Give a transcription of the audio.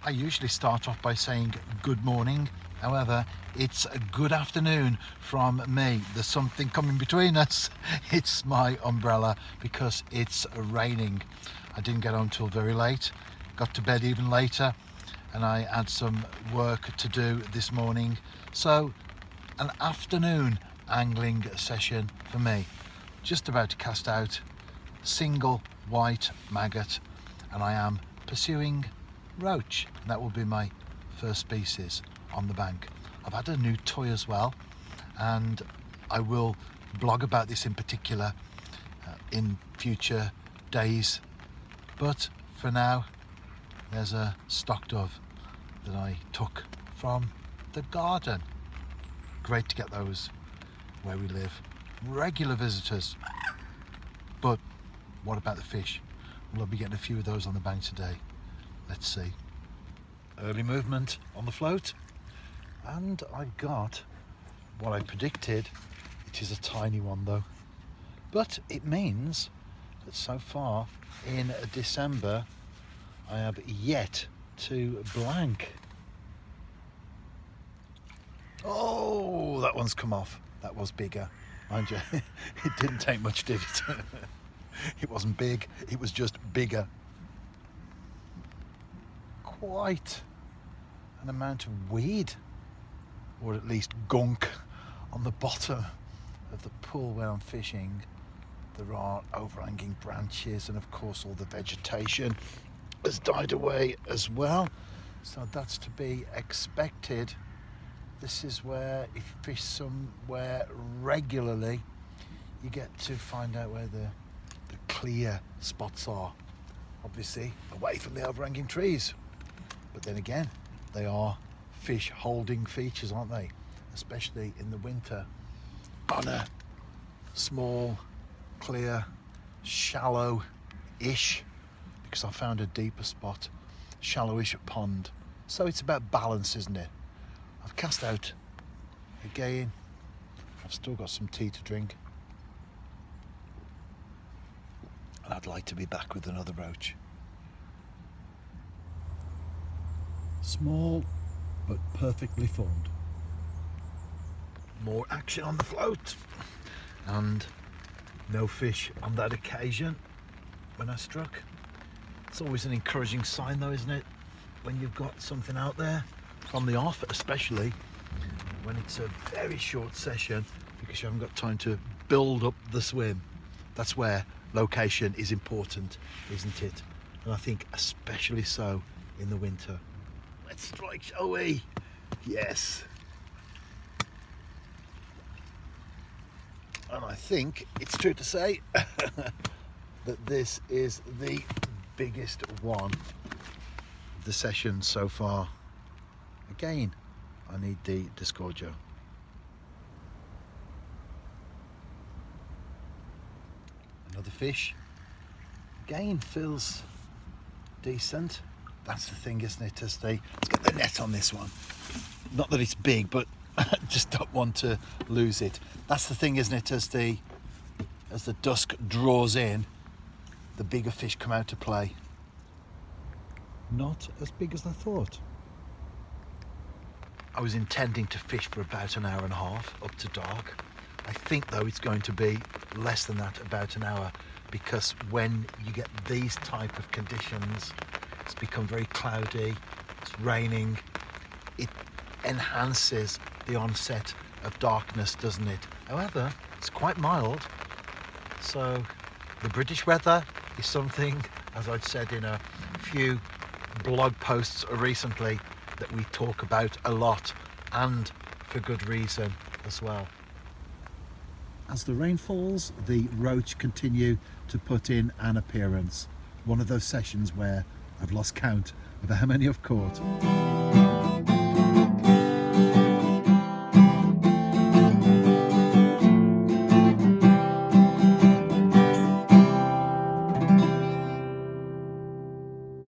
I usually start off by saying good morning. However, it's a good afternoon from me. There's something coming between us. It's my umbrella because it's raining. I didn't get home till very late, got to bed even later, and I had some work to do this morning. So an afternoon angling session for me. Just about to cast out single white maggot, and I am pursuing roach, and that will be my first species on the bank. I've had a new toy as well, and I will blog about this in particular in future days, but for now there's a stock dove that I took from the garden. Great to get those where we live. Regular visitors. But what about the fish? Will I be getting a few of those on the bank today? Let's see. Early movement on the float, and I got what I predicted. It is a tiny one though, but it means that so far in December I have yet to blank. Oh, that one's come off. That was bigger, mind you. It didn't take much, did it? It wasn't big, it was just bigger. Quite an amount of weed, or at least gunk, on the bottom of the pool where I'm fishing. There are overhanging branches, and of course all the vegetation has died away as well, so that's to be expected. This is where, if you fish somewhere regularly, you get to find out where the clear spots are, obviously away from the overhanging trees. But then again, they are fish holding features, aren't they? Especially in the winter, on a small, clear, shallow-ish, because I found a deeper spot, shallowish pond. So it's about balance, isn't it? I've cast out again. I've still got some tea to drink, and I'd like to be back with another roach. Small but perfectly formed. More action on the float, and no fish on that occasion when I struck. It's always an encouraging sign though, isn't it, when you've got something out there from the off, especially when it's a very short session, because you haven't got time to build up the swim. That's where location is important, isn't it? And I think especially so in the winter. Let's strike, shall we? Yes. And I think it's true to say that this is the biggest one of the session so far. Again, I need the Discordia. Another fish. Again, feels decent. That's the thing, isn't it? Let's get the net on this one. Not that it's big, but I just don't want to lose it. That's the thing, isn't it? As the dusk draws in, the bigger fish come out to play. Not as big as I thought. I was intending to fish for about an hour and a half up to dark. I think though it's going to be less than that, about an hour, because when you get these type of conditions, it's become very cloudy, it's raining, it enhances the onset of darkness, doesn't it? However, it's quite mild, so the British weather is something, as I'd said in a few blog posts recently, that we talk about a lot, and for good reason as well. As the rain falls, the roach continue to put in an appearance. One of those sessions where I've lost count of how many I've caught.